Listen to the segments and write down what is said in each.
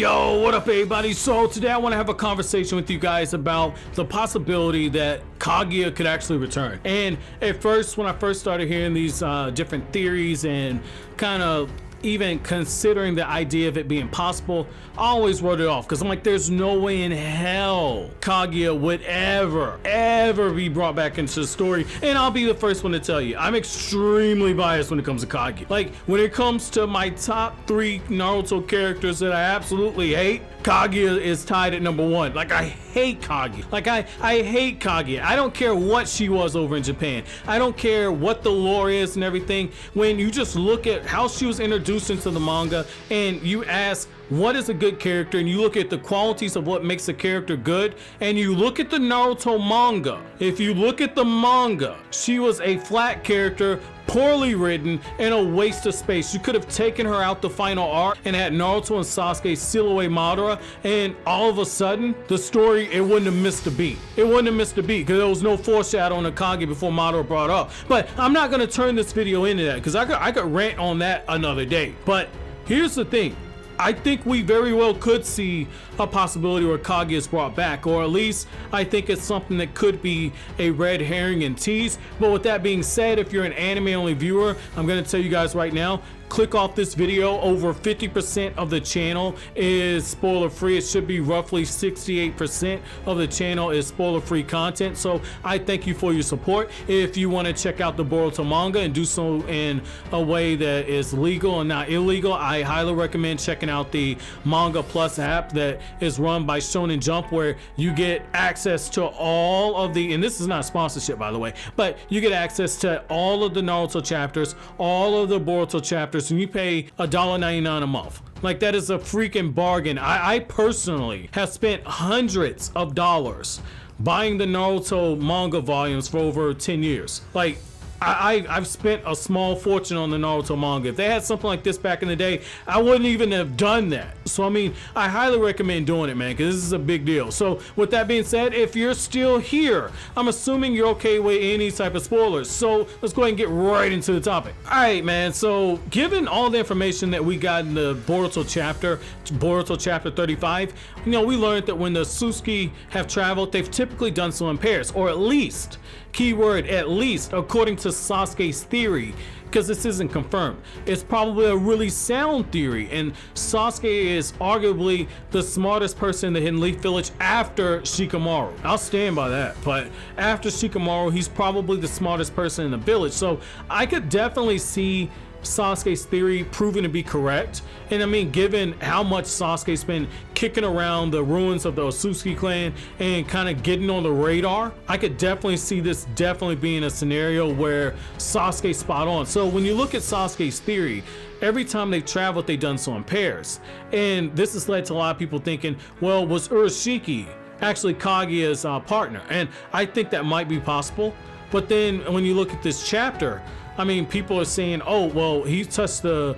Yo, what up everybody? So today I want to have a conversation with you guys about the possibility that Kaguya could actually return. And at first, when I first started hearing these different theories and kind of even considering the idea of it being possible, I always wrote it off because I'm like, there's no way in hell Kaguya would ever be brought back into the story. And I'll be the first one to tell you, I'm extremely biased when it comes to Kaguya. Like, when it comes to my top 3 Naruto characters that I absolutely hate, Kaguya is tied at number 1. Like, I hate Kaguya. Like, I hate Kaguya. I don't care what she was over in Japan. I don't care what the lore is and everything. When you just look at how she was introduced into the manga and you ask, what is a good character, and you look at the qualities of what makes a character good, and you look at the Naruto manga. If you look at the manga, she was a flat character, poorly written, and a waste of space. You could have taken her out the final arc and had Naruto and Sasuke seal away Madara, and all of a sudden, the story, it wouldn't have missed a beat. It wouldn't have missed a beat because there was no foreshadowing of Kaguya before Madara brought up. But I'm not going to turn this video into that because I could rant on that another day. But here's the thing. I think we very well could see a possibility where Kaguya is brought back, or at least I think it's something that could be a red herring and tease. But with that being said, if you're an anime only viewer, I'm going to tell you guys right now, click off this video. Over 50% of the channel is spoiler free. It should be roughly 68% of the channel is spoiler free content. So I thank you for your support. If you want to check out the Boruto manga and do so in a way that is legal and not illegal, I highly recommend checking out the Manga Plus app that is run by Shonen Jump, where you get access to all of the, and this is not a sponsorship by the way, but you get access to all of the Naruto chapters, all of the Boruto chapters, and you pay $1.99 a month. Like, that is a freaking bargain. I personally have spent hundreds of dollars buying the Naruto manga volumes for over 10 years. Like, I've spent a small fortune on the Naruto manga. If they had something like this back in the day, I wouldn't even have done that. So I mean, I highly recommend doing it, man, because this is a big deal. So with that being said, if you're still here, I'm assuming you're okay with any type of spoilers. So let's go ahead and get right into the topic. All right, man. So given all the information that we got in the Boruto chapter 35, you know, we learned that when the Otsutsuki have traveled, they've typically done so in pairs, or at least, keyword at least, according to Sasuke's theory, because this isn't confirmed. It's probably a really sound theory, and Sasuke is arguably the smartest person in the Hidden Leaf Village after Shikamaru. I'll stand by that, but after Shikamaru, he's probably the smartest person in the village. So I could definitely see Sasuke's theory proving to be correct. And I mean, given how much Sasuke's been kicking around the ruins of the Otsutsuki clan and kind of getting on the radar, I could definitely see this definitely being a scenario where Sasuke's spot on. So when you look at Sasuke's theory, every time they've traveled, they've done so in pairs. And this has led to a lot of people thinking, well, was Urashiki actually Kaguya's partner? And I think that might be possible. But then when you look at this chapter, I mean, people are saying, oh, well, he touched the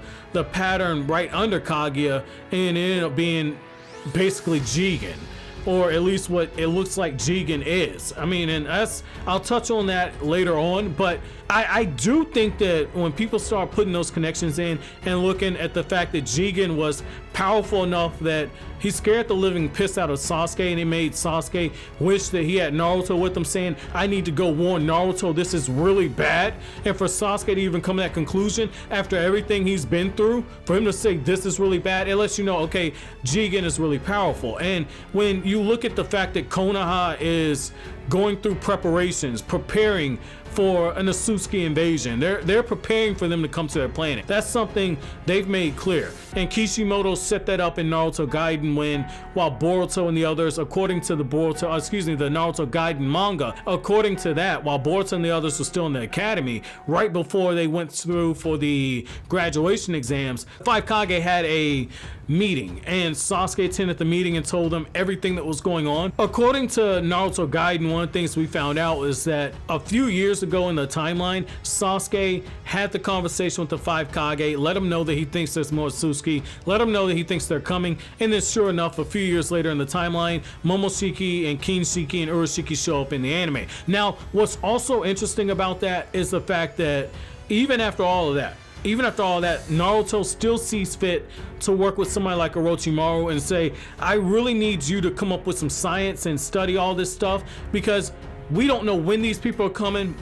pattern right under Kaguya and it ended up being basically Jigen, or at least what it looks like Jigen is. I mean, and I'll touch on that later on, but I do think that when people start putting those connections in and looking at the fact that Jigen was powerful enough that he scared the living piss out of Sasuke, and he made Sasuke wish that he had Naruto with him, saying, I need to go warn Naruto, this is really bad. And for Sasuke to even come to that conclusion after everything he's been through, for him to say this is really bad, it lets you know, okay, Jigen is really powerful. And when you look at the fact that Konoha is going through preparations, preparing for an Otsutsuki invasion, they're preparing for them to come to their planet. That's something they've made clear. And Kishimoto set that up in Naruto Gaiden while Boruto and the others, according to the Naruto Gaiden manga, according to that, while Boruto and the others were still in the academy, right before they went through for the graduation exams, Five Kage had a meeting, and Sasuke attended the meeting and told them everything that was going on. According to Naruto Gaiden, one of the things we found out is that a few years ago in the timeline, Sasuke had the conversation with the Five Kage, let him know that he thinks there's more Otsutsuki, let him know that he thinks they're coming, and then sure enough, a few years later in the timeline, Momoshiki and Kinshiki and Urashiki show up in the anime. Now, what's also interesting about that is the fact that even after all of that, even after all that, Naruto still sees fit to work with somebody like Orochimaru and say, I really need you to come up with some science and study all this stuff, because we don't know when these people are coming,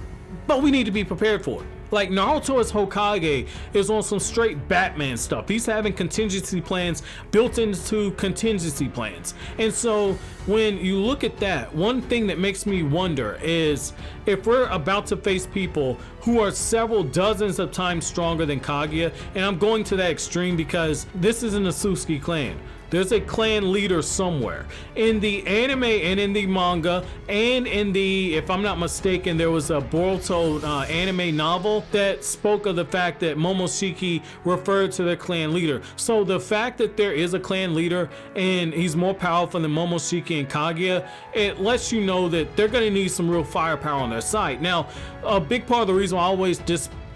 but we need to be prepared for it. Like, Naruto as Hokage is on some straight Batman stuff. He's having contingency plans built into contingency plans. And so when you look at that, one thing that makes me wonder is if we're about to face people who are several dozens of times stronger than Kaguya, and I'm going to that extreme because this isn't a Sasuke clan. There's a clan leader somewhere. In the anime and in the manga and in the, if I'm not mistaken, there was a Boruto anime novel that spoke of the fact that Momoshiki referred to the clan leader. So the fact that there is a clan leader and he's more powerful than Momoshiki and Kaguya, it lets you know that they're gonna need some real firepower on their side. Now, a big part of the reason I always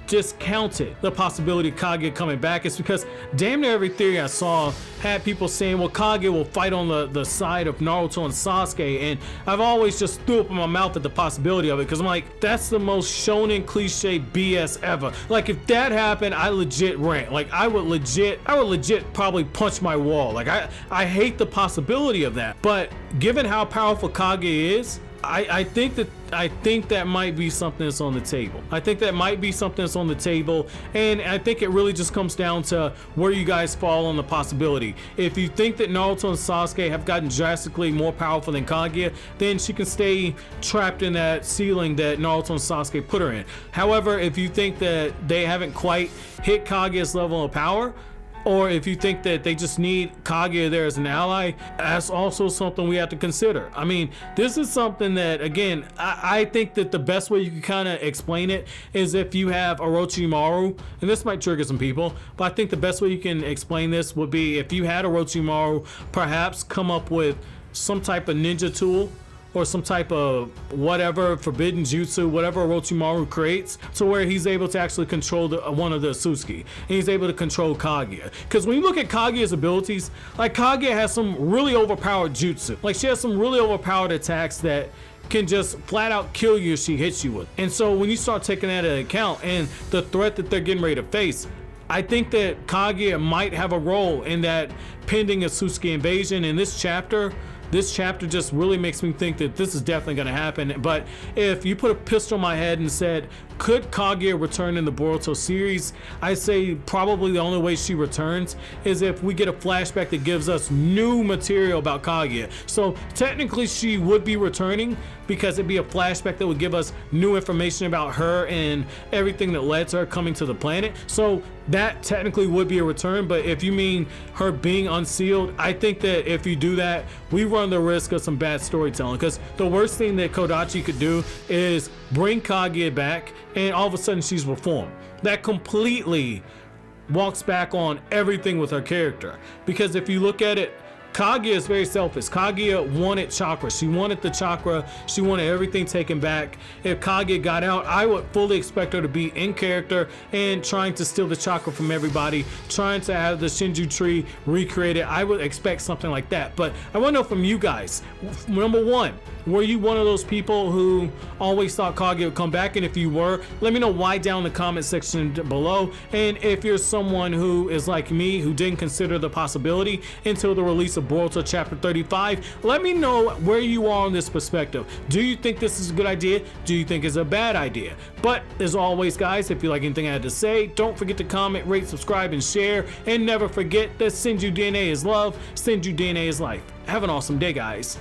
discounted the possibility of Kaguya coming back is because damn near every theory I saw had people saying, well, Kaguya will fight on the side of Naruto and Sasuke, and I've always just threw up in my mouth at the possibility of it, because I'm like, that's the most shonen cliche BS ever. Like, if that happened, I legit rant. Like, I would legit probably punch my wall. Like, I hate the possibility of that. But given how powerful Kaguya is, I think that might be something that's on the table. I think that might be something that's on the table, and I think it really just comes down to where you guys fall on the possibility. If you think that Naruto and Sasuke have gotten drastically more powerful than Kaguya, then she can stay trapped in that ceiling that Naruto and Sasuke put her in. However, if you think that they haven't quite hit Kaguya's level of power, or if you think that they just need Kaguya there as an ally, that's also something we have to consider. I mean, this is something that, again, I think that the best way you can kind of explain it is if you have Orochimaru, and this might trigger some people, but I think the best way you can explain this would be if you had Orochimaru perhaps come up with some type of ninja tool or some type of whatever forbidden jutsu, whatever Orochimaru creates, to where he's able to actually control one of the Otsutsuki, and he's able to control Kaguya. Because when you look at Kaguya's abilities, like, Kaguya has some really overpowered jutsu. Like, she has some really overpowered attacks that can just flat out kill you if she hits you with. And so when you start taking that into account and the threat that they're getting ready to face, I think that Kaguya might have a role in that pending Otsutsuki invasion. In this chapter just really makes me think that this is definitely going to happen. But if you put a pistol in my head and said, could Kaguya return in the Boruto series, I say probably the only way she returns is if we get a flashback that gives us new material about Kaguya. So technically she would be returning because it'd be a flashback that would give us new information about her and everything that led to her coming to the planet. So that technically would be a return. But if you mean her being unsealed, I think that if you do that, we run the risk of some bad storytelling, because the worst thing that Kodachi could do is bring Kaguya back and all of a sudden she's reformed. That completely walks back on everything with her character. Because if you look at it, Kaguya is very selfish. Kaguya wanted chakra. She wanted the chakra. She wanted everything taken back. If Kaguya got out, I would fully expect her to be in character and trying to steal the chakra from everybody, trying to have the Shinju tree recreated. I would expect something like that. But I want to know from you guys, number one, were you one of those people who always thought Kaguya would come back? And if you were, let me know why down in the comment section below. And if you're someone who is like me, who didn't consider the possibility until the release of Boruto chapter 35, let me know where you are on this perspective. Do you think this is a good idea? Do you think it's a bad idea? But as always, guys, if you like anything I had to say, don't forget to comment, rate, subscribe, and share. And never forget that Senju DNA is love, Senju DNA is life. Have an awesome day, guys.